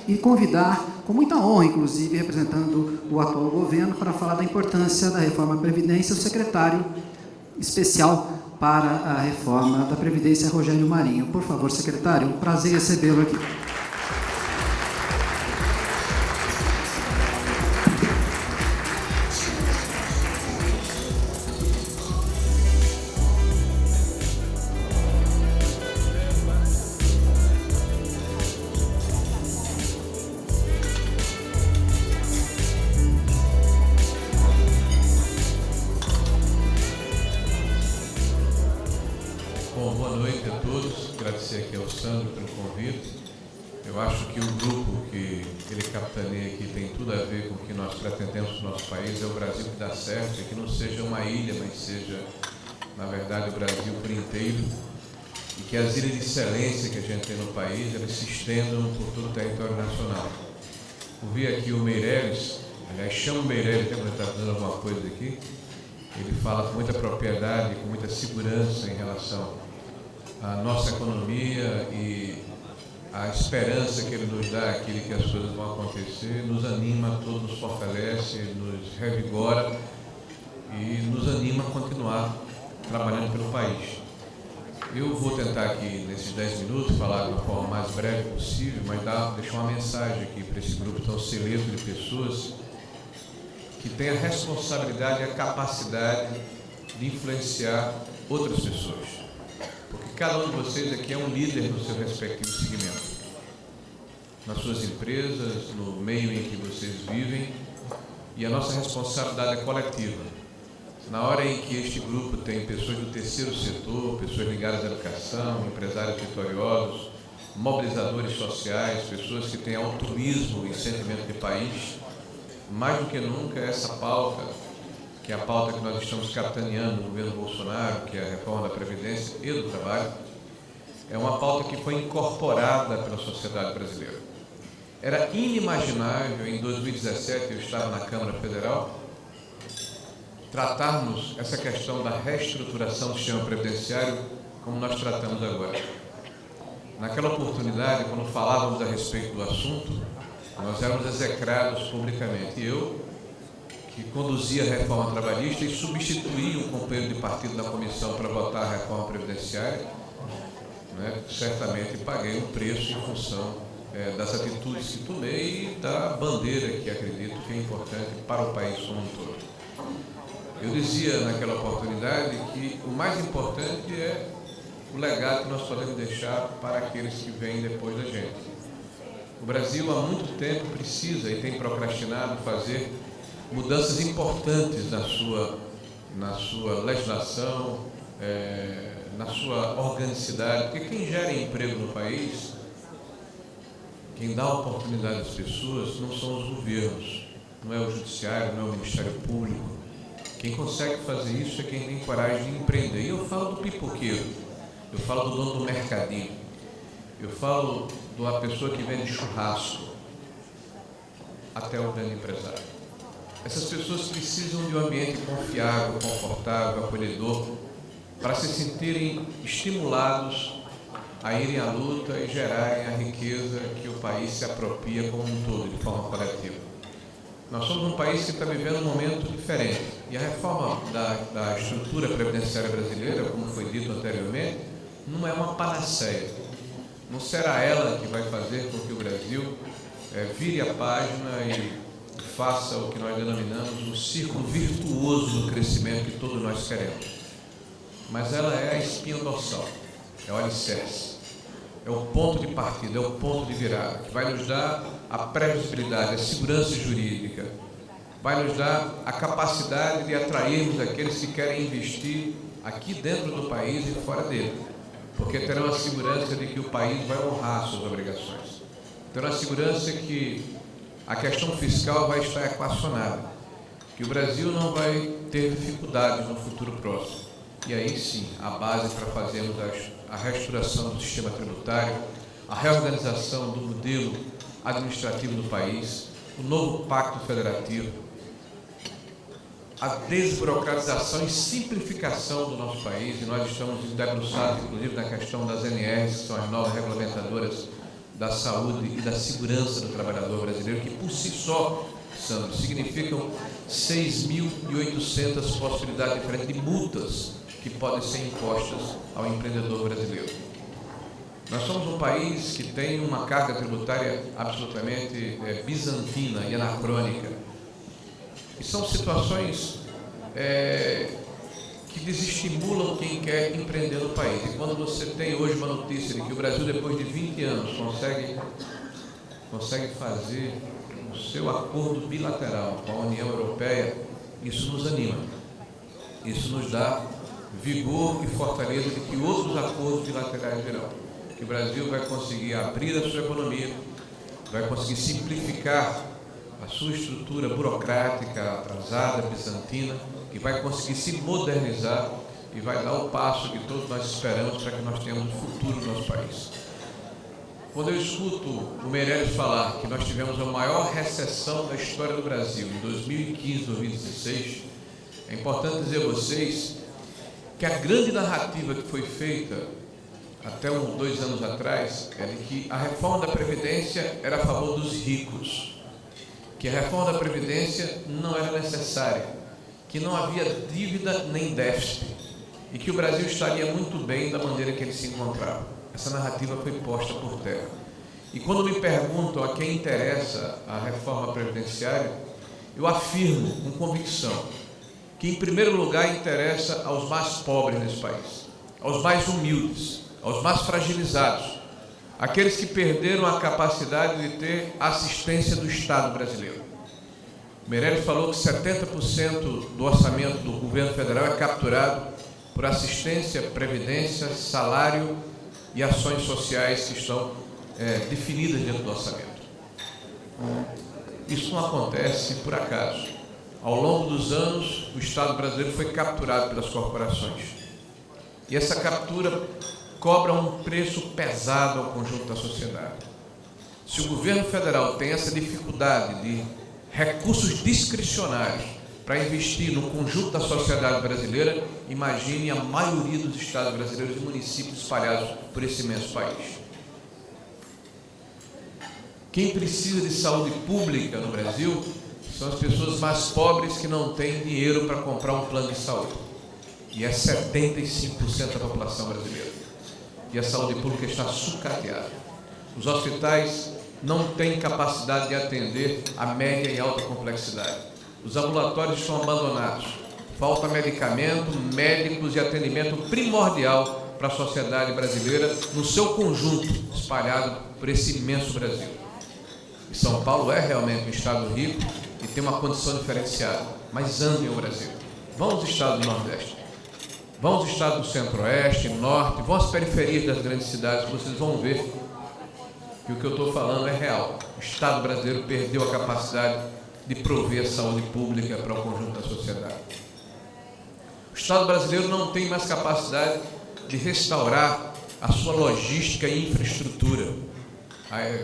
e convidar, com muita honra, inclusive, representando o atual governo, para falar da importância da reforma da Previdência, o secretário especial para a reforma da Previdência, Rogério Marinho. Por favor, secretário, um prazer recebê-lo aqui. Bom, boa noite a todos. Agradecer aqui ao Sandro pelo convite. Eu acho que o grupo que ele capitaneia aqui tem tudo a ver com o que nós pretendemos no nosso país. É o Brasil que dá certo, e que não seja uma ilha, mas seja, na verdade, o Brasil por inteiro. E que as ilhas de excelência que a gente tem no país, elas se estendam por todo o território nacional. Ouvi aqui o Meirelles, aliás, chama o Meirelles, quando ele está dando alguma coisa aqui. Ele fala com muita propriedade, com muita segurança em relação à nossa economia e a esperança que ele nos dá aqui de que as coisas vão acontecer, nos anima a todos, nos fortalece, nos revigora e nos anima a continuar trabalhando pelo país. Eu vou tentar aqui, nesses 10 minutos, falar de uma forma mais breve possível, mas deixar uma mensagem aqui para esse grupo tão seleto de pessoas que tem a responsabilidade e a capacidade de influenciar outras pessoas. Porque cada um de vocês aqui é um líder no seu respectivo segmento. Nas suas empresas, no meio em que vocês vivem, e a nossa responsabilidade é coletiva. Na hora em que este grupo tem pessoas do terceiro setor, pessoas ligadas à educação, empresários vitoriosos, mobilizadores sociais, pessoas que têm altruísmo e sentimento de país, mais do que nunca essa pauta, que é a pauta que nós estamos capitaneando no governo Bolsonaro, que é a reforma da Previdência e do Trabalho, é uma pauta que foi incorporada pela sociedade brasileira. Era inimaginável, em 2017, eu estava na Câmara Federal, tratarmos essa questão da reestruturação do sistema previdenciário como nós tratamos agora. Naquela oportunidade, quando falávamos a respeito do assunto, nós éramos execrados publicamente. Eu, que conduzia a reforma trabalhista e substituía um companheiro de partido na comissão para votar a reforma previdenciária, né, certamente paguei um preço em função das atitudes que tomei e da bandeira que acredito que é importante para o país como um todo. Eu dizia naquela oportunidade que o mais importante é o legado que nós podemos deixar para aqueles que vêm depois da gente. O Brasil há muito tempo precisa e tem procrastinado fazer mudanças importantes na sua legislação, na sua organicidade, porque quem gera emprego no país, quem dá oportunidade às pessoas, não são os governos, não é o judiciário, não é o Ministério Público. Quem consegue fazer isso é quem tem coragem de empreender. E eu falo do pipoqueiro, eu falo do dono do mercadinho, eu falo da pessoa que vende churrasco, até o grande empresário. Essas pessoas precisam de um ambiente confiável, confortável, acolhedor, para se sentirem estimulados a irem à luta e gerarem a riqueza que o país se apropria como um todo, de forma coletiva. Nós somos um país que está vivendo um momento diferente. E a reforma da estrutura previdenciária brasileira, como foi dito anteriormente, não é uma panaceia. Não será ela que vai fazer com que o Brasil vire a página e faça o que nós denominamos um círculo virtuoso do crescimento que todos nós queremos. Mas ela é a espinha dorsal, é o alicerce, é o ponto de partida, é o ponto de virada, que vai nos dar a previsibilidade, a segurança jurídica, vai nos dar a capacidade de atrairmos aqueles que querem investir aqui dentro do país e fora dele, porque terão a segurança de que o país vai honrar suas obrigações, terão a segurança que a questão fiscal vai estar equacionada, que o Brasil não vai ter dificuldades no futuro próximo. E aí sim, a base para fazermos a reestruturação do sistema tributário, a reorganização do modelo administrativo do país, o novo pacto federativo, a desburocratização e simplificação do nosso país, e nós estamos debruçados, inclusive, na questão das NRs, que são as novas regulamentadoras da saúde e da segurança do trabalhador brasileiro, que por si só, Sandro, significam 6.800 possibilidades diferentes de multas que podem ser impostas ao empreendedor brasileiro. Nós somos um país que tem uma carga tributária absolutamente bizantina e anacrônica. E são situações que desestimulam quem quer empreender no país. E quando você tem hoje uma notícia de que o Brasil, depois de 20 anos, consegue fazer o seu acordo bilateral com a União Europeia, isso nos anima. Isso nos dá vigor e fortaleza de que outros acordos bilaterais virão. Que o Brasil vai conseguir abrir a sua economia, vai conseguir simplificar a sua estrutura burocrática, atrasada, bizantina, e vai conseguir se modernizar e vai dar o passo que todos nós esperamos para que nós tenhamos um futuro no nosso país. Quando eu escuto o Meirelles falar que nós tivemos a maior recessão da história do Brasil em 2015, 2016, é importante dizer a vocês que a grande narrativa que foi feita até 2 anos atrás é de que a reforma da Previdência era a favor dos ricos, que a reforma da Previdência não era necessária, que não havia dívida nem déficit e que o Brasil estaria muito bem da maneira que ele se encontrava. Essa narrativa foi posta por terra. E quando me perguntam a quem interessa a reforma previdenciária, eu afirmo com convicção que, em primeiro lugar, interessa aos mais pobres desse país, aos mais humildes, aos mais fragilizados, aqueles que perderam a capacidade de ter assistência do Estado brasileiro. Meirelles falou que 70% do orçamento do governo federal é capturado por assistência, previdência, salário e ações sociais que estão definidas dentro do orçamento. Isso não acontece por acaso. Ao longo dos anos, o Estado brasileiro foi capturado pelas corporações. E essa captura cobra um preço pesado ao conjunto da sociedade. Se o governo federal tem essa dificuldade de recursos discricionários para investir no conjunto da sociedade brasileira, imagine a maioria dos estados brasileiros e municípios espalhados por esse imenso país. Quem precisa de saúde pública no Brasil são as pessoas mais pobres que não têm dinheiro para comprar um plano de saúde. E é 75% da população brasileira. E a saúde pública está sucateada. Os hospitais não têm capacidade de atender a média e alta complexidade. Os ambulatórios estão abandonados. Falta medicamento, médicos e atendimento primordial para a sociedade brasileira no seu conjunto, espalhado por esse imenso Brasil. E São Paulo é realmente um estado rico e tem uma condição diferenciada, mas amem o Brasil. Vão aos estados do Nordeste, vão aos estados do Centro-Oeste, Norte, vão às periferias das grandes cidades, vocês vão ver que o que eu estou falando é real. O Estado brasileiro perdeu a capacidade de prover a saúde pública para o conjunto da sociedade. O Estado brasileiro não tem mais capacidade de restaurar a sua logística e infraestrutura,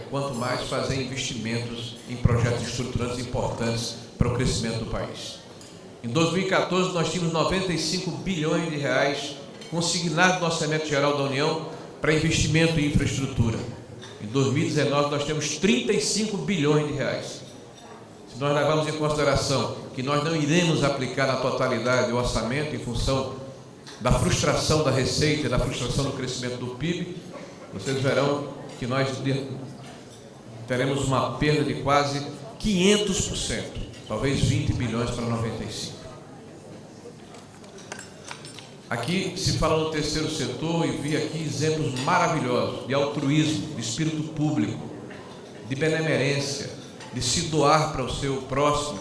quanto mais fazer investimentos em projetos estruturantes importantes para o crescimento do país. Em 2014, nós tínhamos 95 bilhões de reais consignados no Orçamento Geral da União para investimento em infraestrutura. Em 2019, nós temos 35 bilhões de reais. Se nós levarmos em consideração que nós não iremos aplicar na totalidade o orçamento em função da frustração da receita e da frustração do crescimento do PIB, vocês verão que nós teremos uma perda de quase 500%, talvez 20 bilhões para 95. Aqui se fala no terceiro setor e vi aqui exemplos maravilhosos de altruísmo, de espírito público, de benemerência, de se doar para o seu próximo,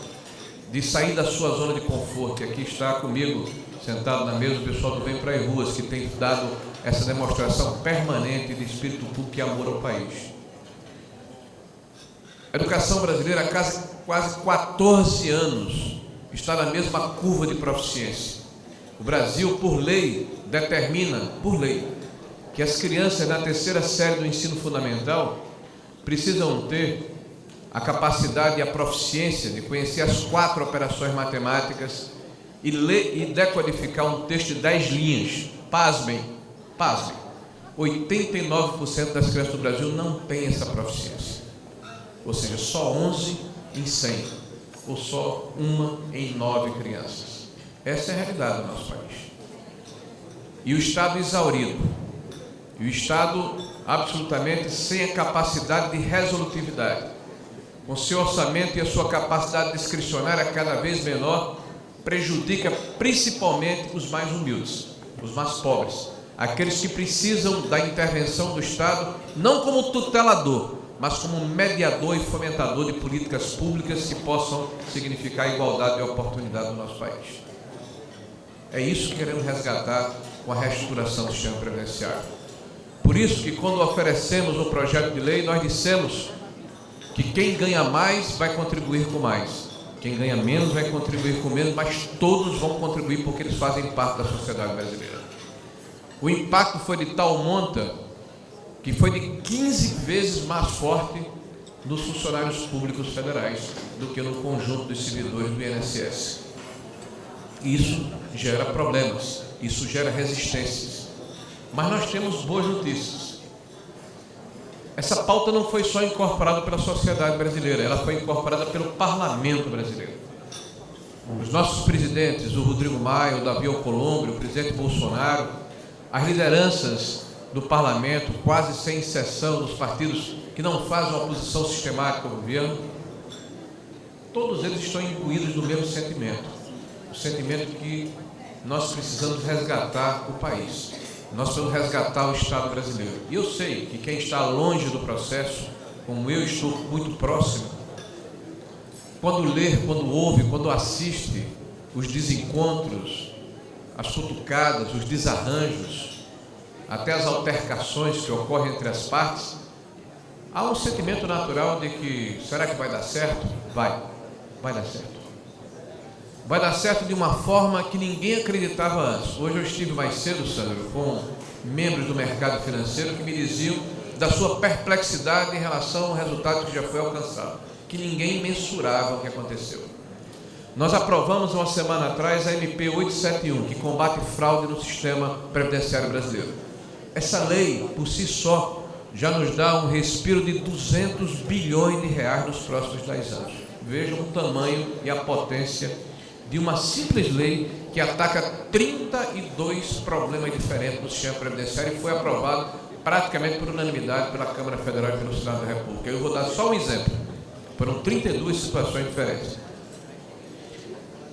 de sair da sua zona de conforto. E aqui está comigo, sentado na mesa, o pessoal do Vem para as Ruas, que tem dado essa demonstração permanente de espírito público e amor ao país. A educação brasileira, há quase 14 anos, está na mesma curva de proficiência. O Brasil, por lei, determina, por lei, que as crianças na terceira série do ensino fundamental precisam ter a capacidade e a proficiência de conhecer as 4 operações matemáticas e ler e decodificar um texto de 10 linhas. Pasmem, 89% das crianças do Brasil não têm essa proficiência. Ou seja, só 11 em 100, ou só 1 em 9 crianças. Essa é a realidade do nosso país. E o Estado exaurido, e o Estado absolutamente sem a capacidade de resolutividade, com seu orçamento e a sua capacidade discricionária cada vez menor, prejudica principalmente os mais humildes, os mais pobres, aqueles que precisam da intervenção do Estado, não como tutelador, mas como mediador e fomentador de políticas públicas que possam significar igualdade de oportunidade no nosso país. É isso que queremos resgatar com a reestruturação do sistema previdenciário. Por isso que, quando oferecemos um projeto de lei, nós dissemos que quem ganha mais vai contribuir com mais, quem ganha menos vai contribuir com menos, mas todos vão contribuir porque eles fazem parte da sociedade brasileira. O impacto foi de tal monta que foi de 15 vezes mais forte nos funcionários públicos federais do que no conjunto dos servidores do INSS. Isso gera problemas, isso gera resistências. Mas nós temos boas notícias. Essa pauta não foi só incorporada pela sociedade brasileira, ela foi incorporada pelo parlamento brasileiro. Os nossos presidentes, o Rodrigo Maia, o Davi Alcolumbre, o presidente Bolsonaro, as lideranças do parlamento, quase sem exceção, dos partidos que não fazem uma oposição sistemática ao governo, todos eles estão imbuídos do mesmo sentimento, o sentimento que nós precisamos resgatar o país. Nós precisamos resgatar o Estado brasileiro. E eu sei que quem está longe do processo, como eu estou muito próximo, quando lê, quando ouve, quando assiste os desencontros, as cutucadas, os desarranjos, até as altercações que ocorrem entre as partes, há um sentimento natural de que, será que vai dar certo? Vai dar certo. Vai dar certo de uma forma que ninguém acreditava antes. Hoje eu estive mais cedo, Sandro, com membros do mercado financeiro que me diziam da sua perplexidade em relação ao resultado que já foi alcançado, que ninguém mensurava o que aconteceu. Nós aprovamos uma semana atrás a MP 871, que combate fraude no sistema previdenciário brasileiro. Essa lei, por si só, já nos dá um respiro de 200 bilhões de reais nos próximos 10 anos. Vejam o tamanho e a potência de uma simples lei que ataca 32 problemas diferentes do sistema previdenciário e foi aprovado praticamente por unanimidade pela Câmara Federal e pelo Senado da República. Eu vou dar só um exemplo. Foram 32 situações diferentes.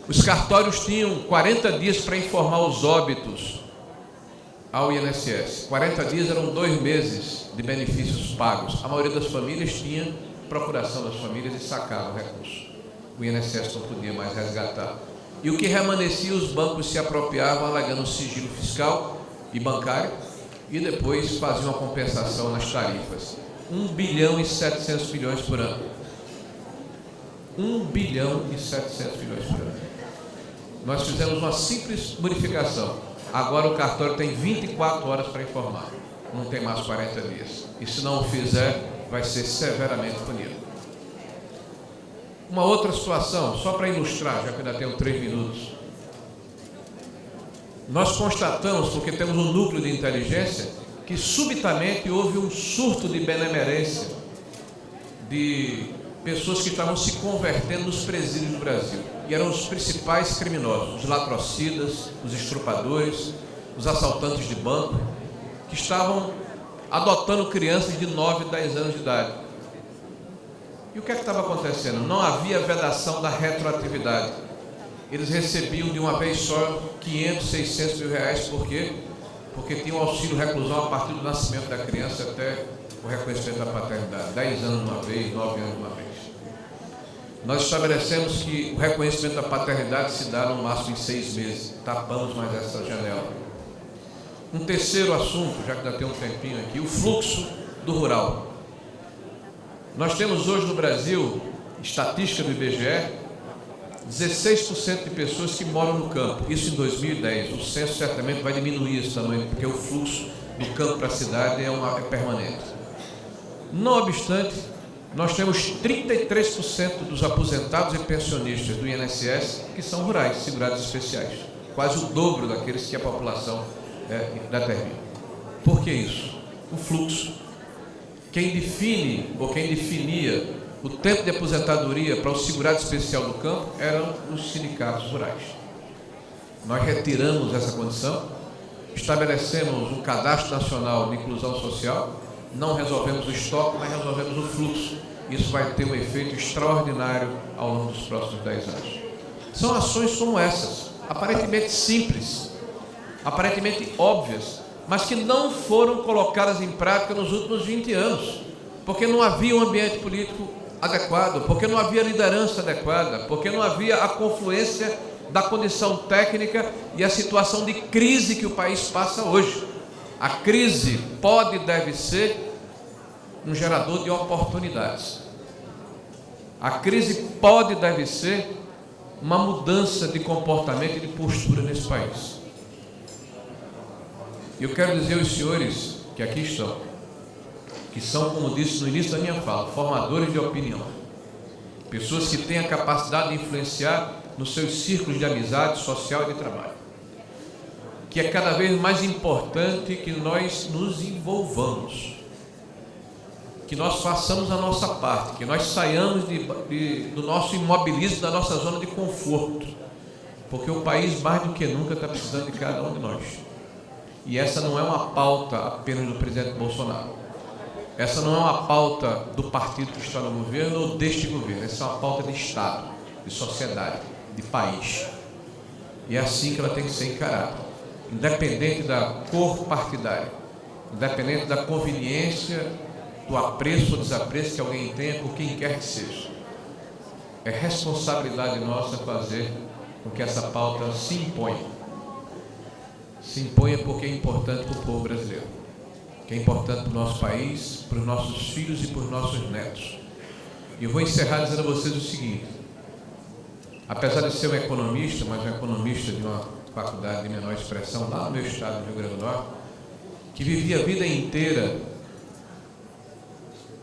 Os cartórios tinham 40 dias para informar os óbitos ao INSS. 40 dias eram 2 meses de benefícios pagos. A maioria das famílias tinha procuração das famílias e sacava o recurso. O INSS não podia mais resgatar. E o que remanescia, os bancos se apropriavam, alegando sigilo fiscal e bancário, e depois faziam uma compensação nas tarifas. 1 bilhão e 700 milhões por ano. 1 bilhão e 700 milhões por ano. Nós fizemos uma simples modificação. Agora o cartório tem 24 horas para informar. Não tem mais 40 dias. E se não o fizer, vai ser severamente punido. Uma outra situação, só para ilustrar, já que ainda tenho 3 minutos. Nós constatamos, porque temos um núcleo de inteligência, que subitamente houve um surto de benemerência de pessoas que estavam se convertendo nos presídios do Brasil. E eram os principais criminosos, os latrocidas, os estrupadores, os assaltantes de banco, que estavam adotando crianças de 9 e 10 anos de idade. E o que é que estava acontecendo? Não havia vedação da retroatividade. Eles recebiam de uma vez só 500, 600 mil reais. Por quê? Porque tinham auxílio reclusão a partir do nascimento da criança até o reconhecimento da paternidade. 10 anos de uma vez, 9 anos de uma vez. Nós estabelecemos que o reconhecimento da paternidade se dá no máximo em 6 meses. Tapamos mais essa janela. Um terceiro assunto, já que ainda tem um tempinho aqui, o fluxo do rural. Nós temos hoje no Brasil, estatística do IBGE, 16% de pessoas que moram no campo. Isso em 2010. O censo certamente vai diminuir esse tamanho, porque o fluxo do campo para a cidade é permanente. Não obstante, nós temos 33% dos aposentados e pensionistas do INSS que são rurais, segurados especiais. Quase o dobro daqueles que a população determina. Por que isso? o fluxo. Quem define, ou quem definia o tempo de aposentadoria para o segurado especial do campo eram os sindicatos rurais. Nós retiramos essa condição, estabelecemos um cadastro nacional de inclusão social, não resolvemos o estoque, mas resolvemos o fluxo. Isso vai ter um efeito extraordinário ao longo dos próximos 10 anos. São ações como essas, aparentemente simples, aparentemente óbvias, mas que não foram colocadas em prática nos últimos 20 anos, porque não havia um ambiente político adequado, porque não havia liderança adequada, porque não havia a confluência da condição técnica e a situação de crise que o país passa hoje. A crise pode e deve ser um gerador de oportunidades. A crise pode e deve ser uma mudança de comportamento e de postura nesse país. Eu quero dizer aos senhores que aqui estão, que são, como disse no início da minha fala, formadores de opinião, pessoas que têm a capacidade de influenciar nos seus círculos de amizade, social e de trabalho, que é cada vez mais importante que nós nos envolvamos, que nós façamos a nossa parte, que nós saiamos do nosso imobilismo, da nossa zona de conforto, porque o país mais do que nunca está precisando de cada um de nós. E essa não é uma pauta apenas do presidente Bolsonaro. Essa não é uma pauta do partido que está no governo ou deste governo. Essa é uma pauta de Estado, de sociedade, de país. E é assim que ela tem que ser encarada, independente da cor partidária, independente da conveniência, do apreço ou desapreço que alguém tenha por quem quer que seja. É responsabilidade nossa fazer com que essa pauta se imponha. Se imponha porque é importante para o povo brasileiro, que é importante para o nosso país, para os nossos filhos e para os nossos netos. E eu vou encerrar dizendo a vocês o seguinte: apesar de ser um economista, mas um economista de uma faculdade de menor expressão lá no meu estado do Rio Grande do Norte, que vivia a vida inteira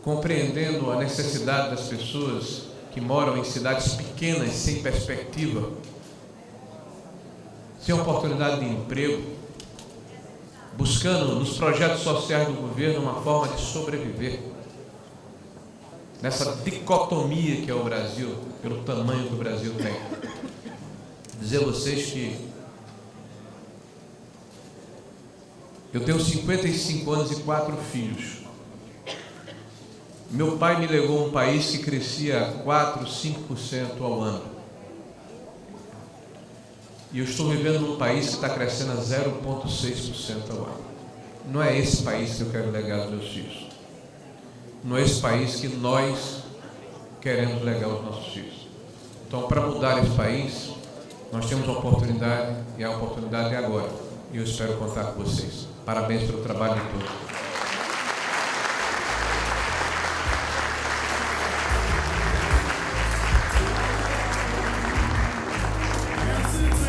compreendendo a necessidade das pessoas que moram em cidades pequenas, sem perspectiva, sem oportunidade de emprego, buscando nos projetos sociais do governo uma forma de sobreviver, nessa dicotomia que é o Brasil, pelo tamanho que o Brasil tem. Dizer a vocês que eu tenho 55 anos e 4 filhos. Meu pai me legou um país que crescia 4, 5% ao ano. E eu estou vivendo num país que está crescendo a 0,6% ao ano. Não é esse país que eu quero legar aos meus filhos. Não é esse país que nós queremos legar aos nossos filhos. Então, para mudar esse país, nós temos uma oportunidade, e a oportunidade é agora. E eu espero contar com vocês. Parabéns pelo trabalho de todos.